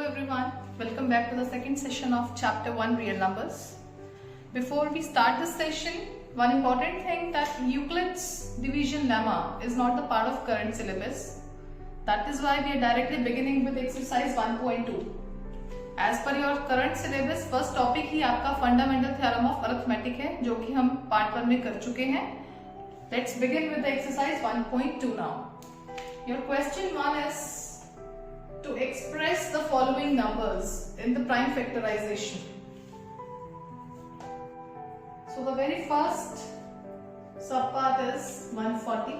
everyone, welcome back to the second session of chapter 1 real numbers. Before we start this session, one important thing that Euclid's division lemma is not the part of current syllabus. That is why we are directly beginning with exercise 1.2. As per your current syllabus, first topic ही आपका fundamental theorem of arithmetic है जो कि हम part 1 में कर चुके हैं. Let's begin with the exercise 1.2 now. Your question 1 is to express the following numbers in the prime factorization. So the very first subpart is 140.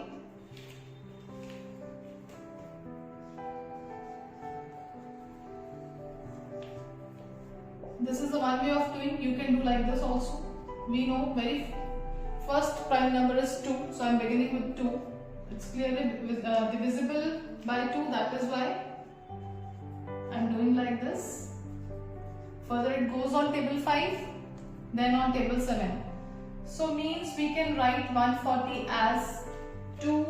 This is the one way of doing. You can do like this also. We know very first prime number is 2, so I am beginning with 2. It's clearly divisible by 2, that is why I am doing like this. Further it goes on table 5, then on table 7. So means we can write 140 as 2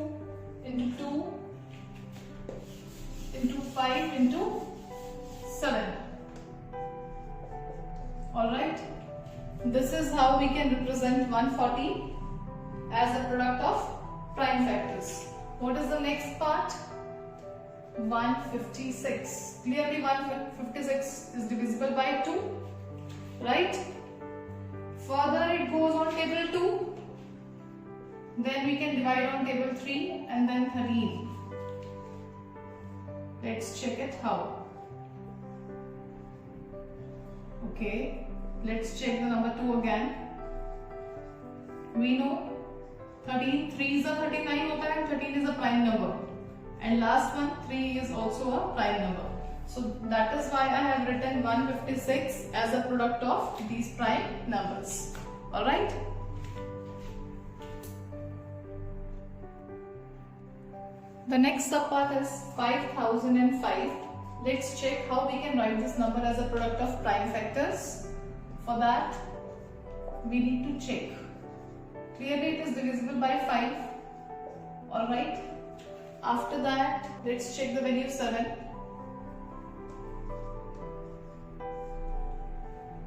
into 2 into 5 into 7. Alright, this is how we can represent 140 as a product of prime factors. What is the next part? 156. Clearly 156 is divisible by 2, right? Further it goes on table 2, then we can divide on table 3 and then 13. Let's check it how. Okay, let's check the number 2 again. We know 13, 3 is a 39 hota hai and 13 is a prime number. And last one, 3 is also a prime number. So that is why I have written 156 as a product of these prime numbers. Alright? The next subpart is 5005. Let's check how we can write this number as a product of prime factors. For that, we need to check. Clearly it is divisible by 5. Alright. After that, let's check the value 7.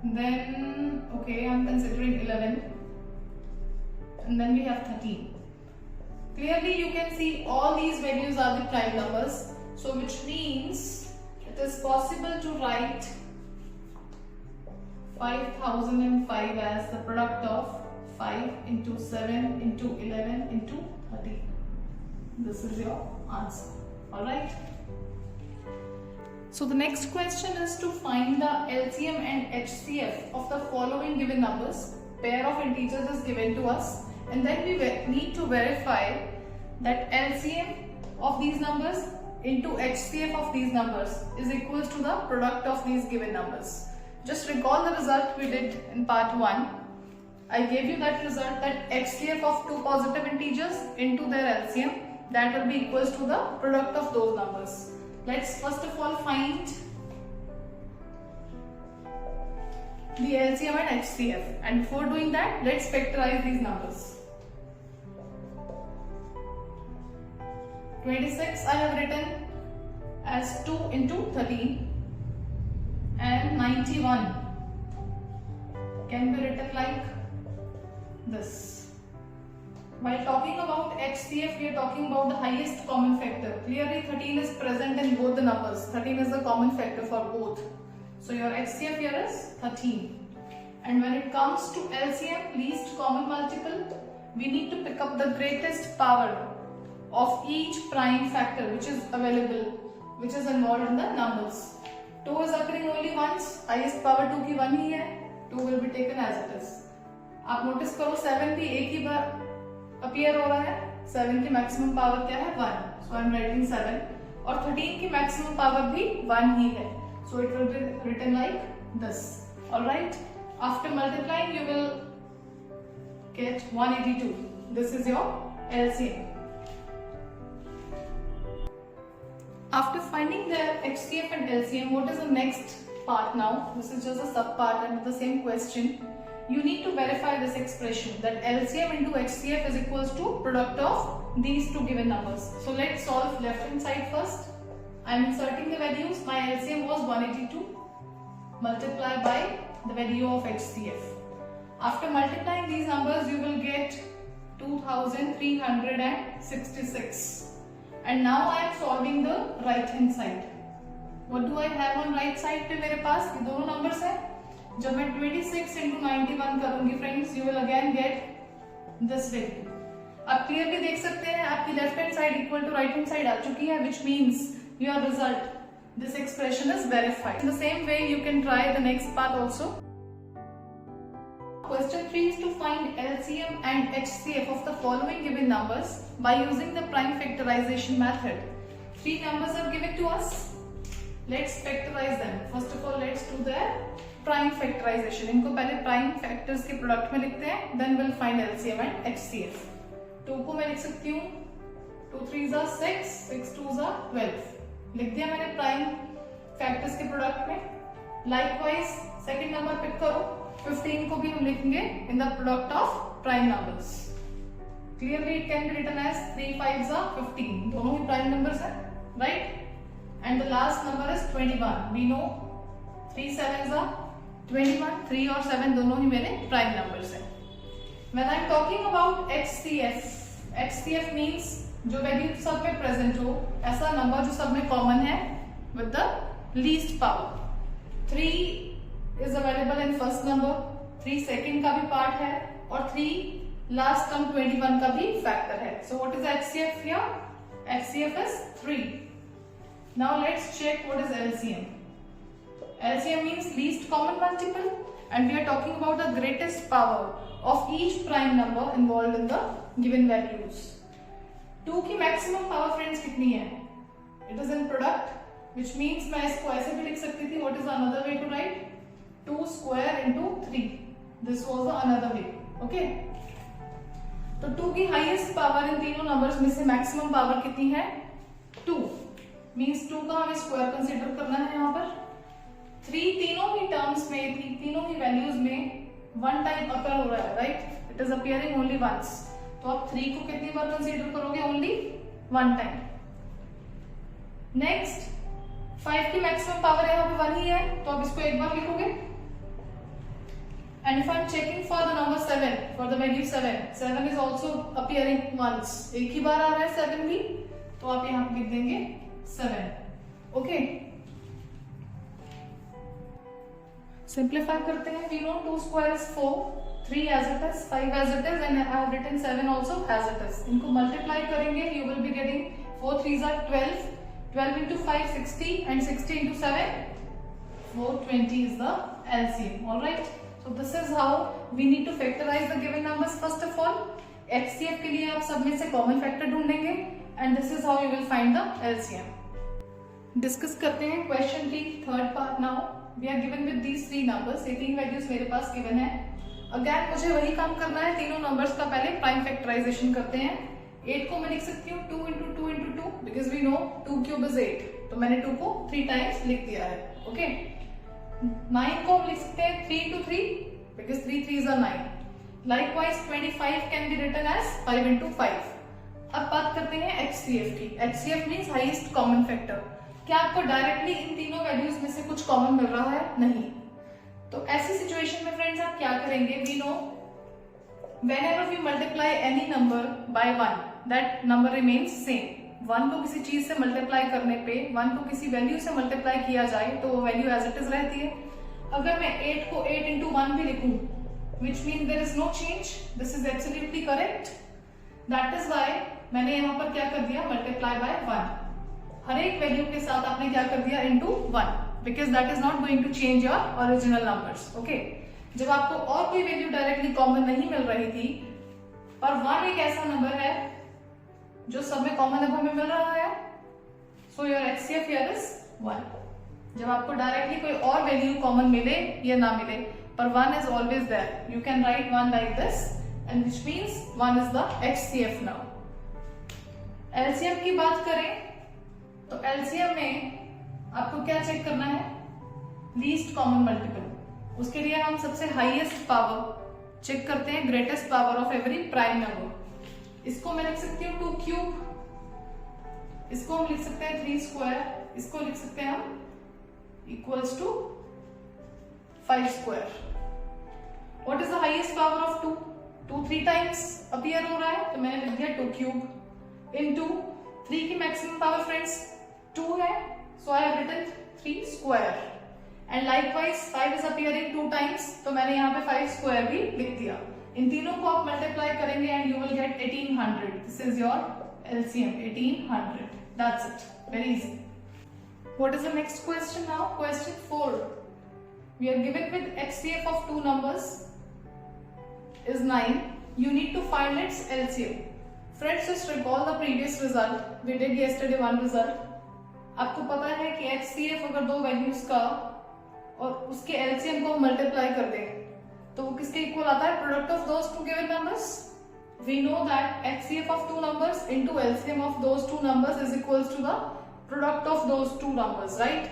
Then, okay, I am considering 11. And then we have 13. Clearly you can see all these values are the prime numbers. So which means it is possible to write 5005 as the product of 5 into 7 into 11 into 13. This is your answer. Alright. So the next question is to find the LCM and HCF of the following given numbers. Pair of integers is given to us, and then we need to verify that LCM of these numbers into HCF of these numbers is equals to the product of these given numbers. Just recall the result we did in part 1. I gave you that result that HCF of two positive integers into their LCM, that will be equals to the product of those numbers. Let's first of all find the LCM and HCF, and before doing that, let's factorize these numbers. 26 I have written as 2 into 13, and 91 can be written like this. While talking about HCF, we are talking about the highest common factor. Clearly 13 is present in both the numbers. 13 is the common factor for both. So your HCF here is 13. And when it comes to LCM, least common multiple, we need to pick up the greatest power of each prime factor which is available, which is involved in the numbers. 2 is occurring only once, highest power 2 की 1 ही है, 2 will be taken as it is. आप notice करो 7 भी एक ही बार appear हो रहा है. 7 की मैक्सिमम पावर क्या है? 1. So I am writing 7. और 13 की मैक्सिमम पावर भी 1 ही है. So it will be written like this. Alright. After multiplying, you will get 182. This is your LCM. After finding the HCF and LCM, what is the next part now? This is just a sub part under the same question. You need to verify this expression that LCM into HCF is equals to product of these two given numbers. So let's solve left hand side first. I am inserting the values. My LCM was 182 multiplied by the value of HCF. After multiplying these numbers, you will get 2366. And now I am solving the right hand side. What do I have on right side पे मेरे पास ये दोनों numbers है. जब मैं 26 into 91 करूंगी friends, you will again get this value. आप clearly देख सकते हैं आपकी left hand side equal to right hand side आ चुकी है, which means your result, this expression is verified. In the same way, you can try the next part also. Question 3 is to find LCM and HCF of the following given numbers by using the prime factorization method. Three numbers are given to us. Let's factorize them. First of all, let's do the prime factorization. इनको पहले prime factors के product में लिखते हैं, then we'll find LCM and HCF. 2 को मैं लिख सकती हूँ 2 3s are 6, 6 2s are 12. लिख दिया मैंने prime factors के product में. Likewise, second number pick करो. 15 को भी हम लिखेंगे in the product of prime numbers. Clearly, it can be written as 3 5s are 15. दोनों ही prime numbers हैं, right? And the last number is 21. We know 3 7s are 21. 3 और 7 दोनों ही मेरे prime numbers हैं. When I am talking about HCF, HCF means जो value सब में present हो, ऐसा नंबर जो सब में कॉमन है with the least power. 3 is available in first number, 3 second का भी पार्ट है और 3 last term 21 का भी फैक्टर है. So what is HCF here? HCF is 3. Now let's check what is LCM. LCM means least common multiple, and we are talking about the greatest power of each prime number involved in the given values. 2 की maximum power friends कितनी है? It is in product, which means मैं इसको ऐसे भी लिख सकती थी. What is another way to write? 2 square into 3. This was the another way. Okay. तो 2 की highest power इन तीनों numbers में से maximum power कितनी है? 2. Means 2 का हमें square consider करना है यहाँ पर. 3 तीनों ही terms में, तीनों ही values में one time occur हो रहा है, right? It is appearing only once. तो आप 3 को कितनी बार consider करोगे? Only one time. Next, 5 की maximum power यहाँ पे 1 ही है, तो आप इसको एक बार लिखोगे. And if I am checking for the number 7, for the value 7, 7 is also appearing once. एक ही बार आ रहा है 7 भी, तो आप यहाँ पे लिख देंगे 7. Okay. Simplify करते हैं. We know 2 square is 4, 3 as it is, 5 as it is, and I have written 7 also as it is. इनको multiply करेंगे, you will be getting 4 3s are 12, 12 into 5 60, and 60 into 7 420 is the LCM. All right. So this is how we need to factorize the given numbers. First of all, HCF के लिए आप सब में से common factor ढूंढेंगे, and this is how you will find the LCM. Discuss करते हैं question 3, third part now. We are given with these 3 numbers. ये 3 values मेरे पास given है. Again मुझे वही काम करना है. तीनों numbers का पहले prime factorization करते हैं. 8 को मैं लिख सकती हूँ 2 into 2 into 2 because we know 2 cube is 8. तो मैंने 2 को 3 times लिख दिया है. Okay. 9 को हम लिख सकते हैं 3 into 3 because 3 3s are 9. Likewise 25 can be written as 5 into 5. अब बात करते हैं HCF की. HCF means highest common factor. क्या आपको डायरेक्टली इन तीनों वैल्यूज में से कुछ कॉमन मिल रहा है? नहीं. तो ऐसी सिचुएशन में फ्रेंड्स आप क्या करेंगे? We know whenever we multiply any number by 1, that number remains same. 1 को किसी चीज से मल्टीप्लाई करने पे 1 को किसी वैल्यू से मल्टीप्लाई किया जाए तो वो वैल्यू एज इट इज रहती है. अगर मैं 8 को 8 into 1 भी लिखूं, which means there is no change. This is absolutely correct. That is why मैंने यहाँ पर क्या कर दिया? Multiply by 1. हर एक वैल्यू के साथ आपने क्या कर दिया? into 1, because that is not going to change your original numbers. Okay. जब आपको और कोई वैल्यू डायरेक्टली कॉमन नहीं मिल रही थी, पर 1 एक ऐसा नंबर है जो सब में कॉमन अब हमें मिल रहा है, so your HCF here is 1. जब आपको डायरेक्टली कोई और वैल्यू कॉमन मिले या ना मिले, पर 1 is always there. You can write 1 like this, and which means 1 is the HCF now. LCM की बात करें तो LCM में आपको क्या चेक करना है? Least common multiple. उसके लिए हम सबसे हाईएस्ट पावर चेक करते हैं, greatest power of every prime number. इसको मैं लिख सकती हूँ 2 क्यूब, इसको हम लिख सकते हैं 3 स्क्वायर, इसको लिख सकते हैं हम equals to 5 square. What is the highest power of 2? 2 3 times appear हो रहा है, तो मैंने लिख दिया 2 क्यूब इनटू 3 की मैक्सिमम पावर फ्रेंड्स 2 है, so I have written 3 square. And likewise 5 is appearing 2 times, तो मैंने यहाँ पे 5 स्क्वायर भी लिख दिया। इन तीनों को आप मल्टीप्लाई करेंगे and you will get 1800। This is your LCM 1800। That's it, very easy. What is the next question now? Question 4. We are given with HCF of two numbers is 9. You need to find its LCM. Friends, just recall the previous result. We did yesterday one result. आपको पता है कि HCF अगर दो values का और उसके LCM को मल्टीप्लाई कर दें तो वो किसके इक्वल आता है? Product of those two given numbers. We know that HCF of two numbers into LCM of those two numbers is equals to the product of those two numbers, right?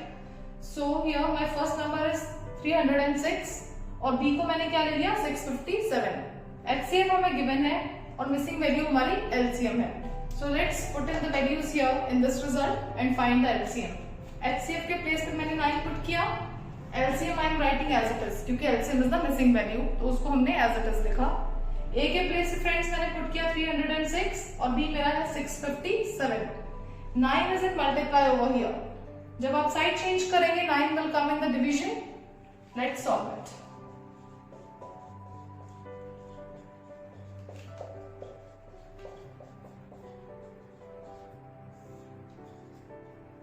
So here my first number is 306 और B को मैंने क्या ले लिया? 657। HCF हमें given है और missing value हमारी LCM है। So let's put in the values here in this result and find the LCM. HCF के प्लेस पे मैंने 9 पुट किया, LCM I am writing as it is क्योंकि LCM is the missing value, तो उसको हमने as it is लिखा। A के प्लेस पे फ्रेंड्स मैंने पुट किया 306 और B मेरा है 657। 9 is in multiply over here. जब आप साइड चेंज करेंगे 9 will come in the division. Let's solve it.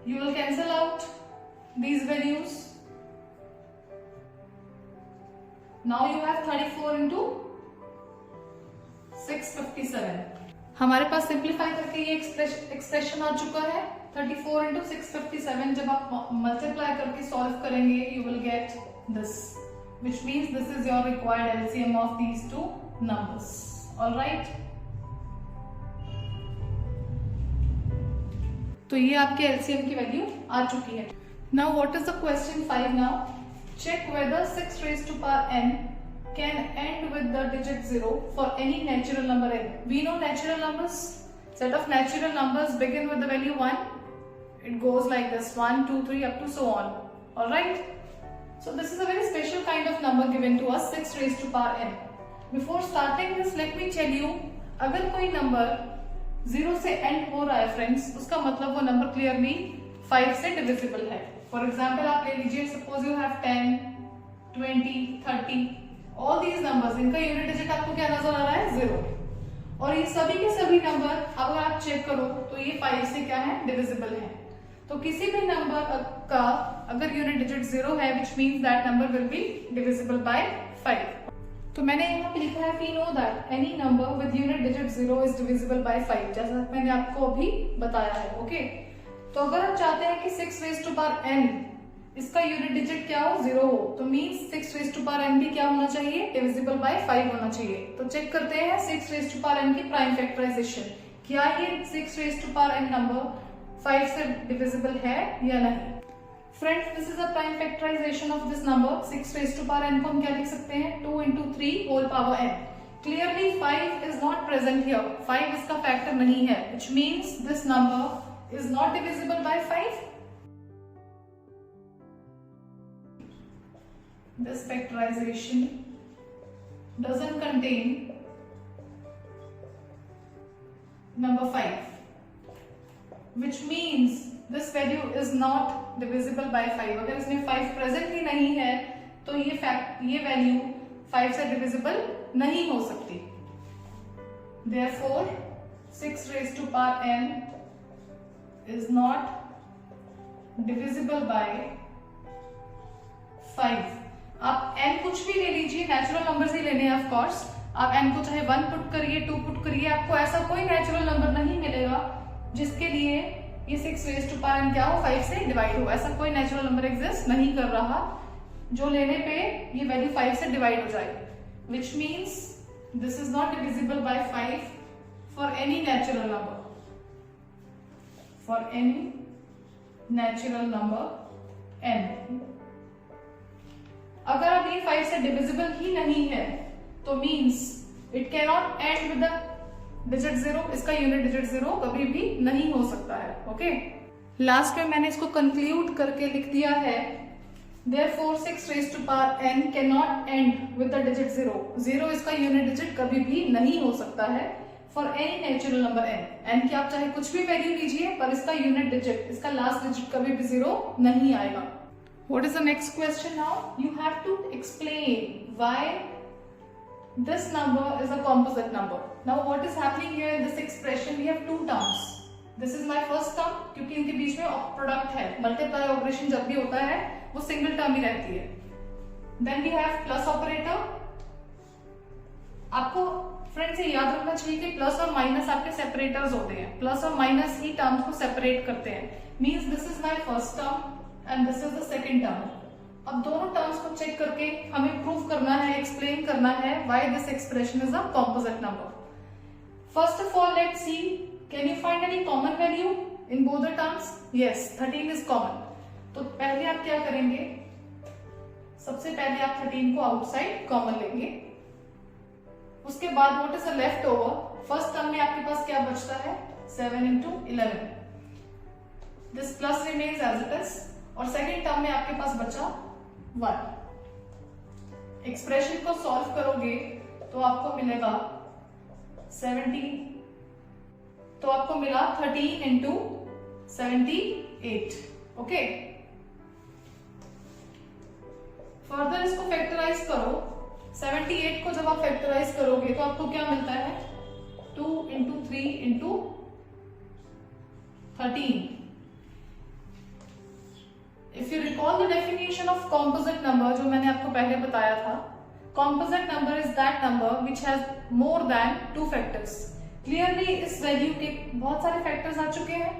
You will cancel out these values. Now you have 34 into 657. हमारे पास सिंप्लीफाई करके ये एक्सप्रेशन आ चुका है 34 into 657। जब आप मल्टीप्लाई करके सॉल्व करेंगे you will get this, which means this is your required LCM of these two numbers. All right? तो ये आपके LCM की वैल्यू आ चुकी है। Now what is the question 5 now? Check whether 6 raised to power n can end with the digit 0 for any natural number n. We know natural numbers. Set of natural numbers begin with the value 1. It goes like this 1, 2, 3 up to so on. Alright? So this is a very special kind of number given to us, 6 raised to power n. Before starting this, let me tell you, अगर कोई number 0 से end हो रहा है friends, उसका मतलब वो number clearly 5 से डिविजिबल है। फॉर एग्जाम्पल आप ले लीजिए, suppose you have 10, 20, 30, all these numbers, इनका यूनिट डिजिट आपको क्या नजर आ रहा है? 0। और ये सभी के सभी नंबर अगर आप चेक करो तो ये 5 से क्या है? डिविजिबल है। तो किसी भी नंबर का अगर यूनिट डिजिट 0 है which means that number will be divisible by 5। तो मैंने यहाँ पे लिखा है we know that any number with unit digit 0 is divisible by 5, जैसा मैंने आपको अभी बताया है। ओके, तो अगर आप चाहते हैं कि 6 raised to power n इसका यूनिट डिजिट क्या हो? 0 हो, तो means 6 raised to power n भी क्या होना चाहिए? डिविजिबल बाय 5 होना चाहिए। तो चेक करते हैं 6 raised to power n की प्राइम फैक्टराइजेशन, क्या ये 6 raised to power n नंबर 5 से डिविजिबल है या नहीं। Friends, this is a prime factorisation of this number 6 raised to power n को हम क्या लिख सकते हैं? 2 into 3 whole power n। Clearly 5 is not present here, 5 इसका फैक्टर नहीं है, which means this number is not divisible by 5। This factorization doesn't contain number 5, which means this value is not divisible by 5। अगर इसमें 5 present ही नहीं है तो ये value 5 से divisible नहीं हो सकती। Therefore 6 raised to power n is not divisible by 5। आप n कुछ भी ले लीजिए, नेचुरल नंबर्स ही लेने हैं ऑफ कोर्स। आप n को चाहे 1 पुट करिए, 2 पुट करिए, आपको ऐसा कोई नेचुरल नंबर नहीं मिलेगा जिसके लिए ये 6 raised to power n क्या हो? 5 से डिवाइड हो। ऐसा कोई नेचुरल नंबर एग्जिस्ट नहीं कर रहा जो लेने पे ये वैल्यू 5 से डिवाइड हो जाए, which means this is not divisible by 5 for any natural number, for any natural number n। अगर अब ये 5 से डिविजिबल ही नहीं है तो means it can not and with the digit 0, इसका यूनिट डिजिट 0 कभी भी नहीं हो सकता है। ओके, लास्ट में मैंने इसको कंक्लूड करके लिख दिया है, therefore 6 raised to power n cannot end with the digit 0. 0 इसका यूनिट डिजिट कभी भी नहीं हो सकता है for any natural number n की आप चाहे कुछ भी वैल्यू लीजिए, पर इसका यूनिट डिजिट, इसका लास्ट डिजिट कभी भी 0 नहीं आएगा. What is the next question now? You have to explain why this number is a composite number. Now what is happening here in this expression? We have two terms. This is my first term, क्योंकि इनके बीच में product है. Multiply operation जब भी होता है वो single term ही रहती है. Then we have plus operator. आपको फ्रेंड्स ये याद रखना चाहिए कि प्लस और माइनस आपके सेपरेटर्स होते हैं. प्लस और माइनस ही टर्म्स को सेपरेट करते हैं. Means this is my first term and this is the second term. अब दोनों टर्म्स को चेक करके हमें प्रूव करना है, एक्सप्लेन करना है why this expression is a composite number. First of all let's see, can you find any common value in both the terms? Yes, 13 is common. तो पहले आप क्या करेंगे, सबसे पहले आप 13 को आउटसाइड कॉमन लेंगे. उसके बाद what is the left over? First term में आपके पास क्या बचता है? 7 into 11. This plus remains as it is. और सेकेंड टर्म में आपके पास बचा 1. एक्सप्रेशन को सॉल्व करोगे तो आपको मिलेगा 17. तो आपको मिला 13 into 78. ओके, फर्दर इसको फैक्टराइज करो. 78 को जब आप फैक्टराइज करोगे तो आपको क्या मिलता है? 2 into 3 into 13. If you recall the definition of composite number, जो मैंने आपको पहले बताया था, composite number is that number which has more than 2 factors. Clearly इस वैल्यू के बहुत सारे फैक्टर्स आ चुके हैं,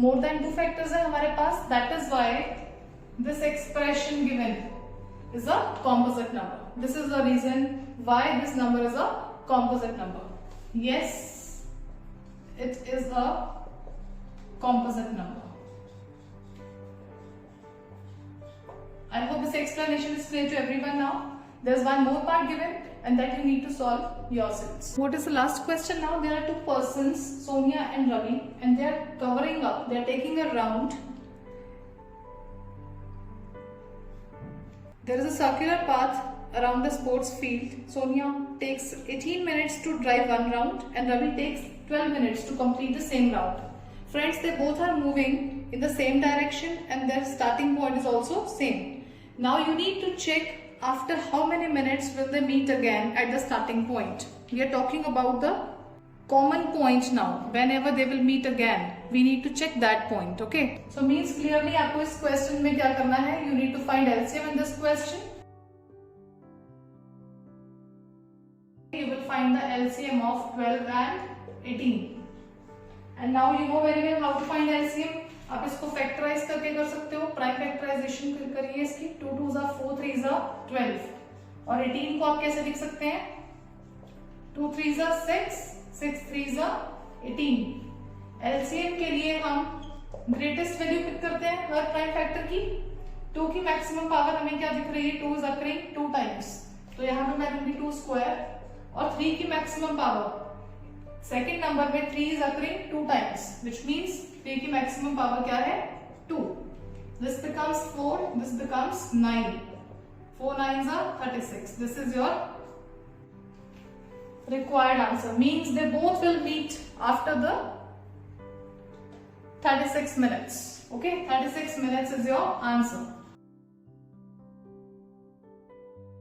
more than 2 factors है हमारे पास. That is why this expression given is a composite number. This is the reason why this number is a composite number. Yes, it is a composite number. I hope this explanation is clear to everyone now. There's one more part given and that you need to solve yourselves. What is the last question now? There are two persons, Sonia and Ravi, and they are covering up, they are taking a round. There is a circular path around the sports field. Sonia takes 18 minutes to drive one round and Ravi takes 12 minutes to complete the same round. Friends, they both are moving in the same direction and their starting point is also same. Now you need to check after how many minutes will they meet again at the starting point. We are talking about the common point now. Whenever they will meet again, we need to check that point. Okay, so means clearly आपको इस question में क्या करना है? You need to find LCM in this question. You will find the LCM of 12 and 18. And now you know very well how to find LCM. आप इसको factorise करके कर सकते हो. प्राइम फैक्टराइजेशन करिए इसकी. 2 2s are 4 3s are 12. और 18 को आप कैसे लिख सकते हैं? 2 3s are 6 6 3s are 18. LCM के लिए हम ग्रेटेस्ट वैल्यू पिक करते हैं हर प्राइम फैक्टर की. 2 की मैक्सिमम पावर हमें क्या दिख रही है? 2 is occurring 2 times. तो यहाँ पे मैं लूंगी 2 स्क्वायर. और 3 की मैक्सिमम पावर सेकेंड नंबर में 3 is occurring 2 times, which means 3 की मैक्सिमम पावर क्या है? 2. This becomes 4, this becomes 9. 4 9s are 36. This is your required answer. Means they both will meet after the 36 minutes. Okay, 36 minutes is your answer.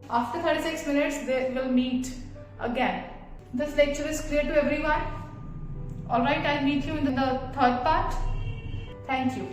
After 36 minutes they will meet again. This lecture is clear to everyone. Alright, I'll meet you in the third part. Thank you.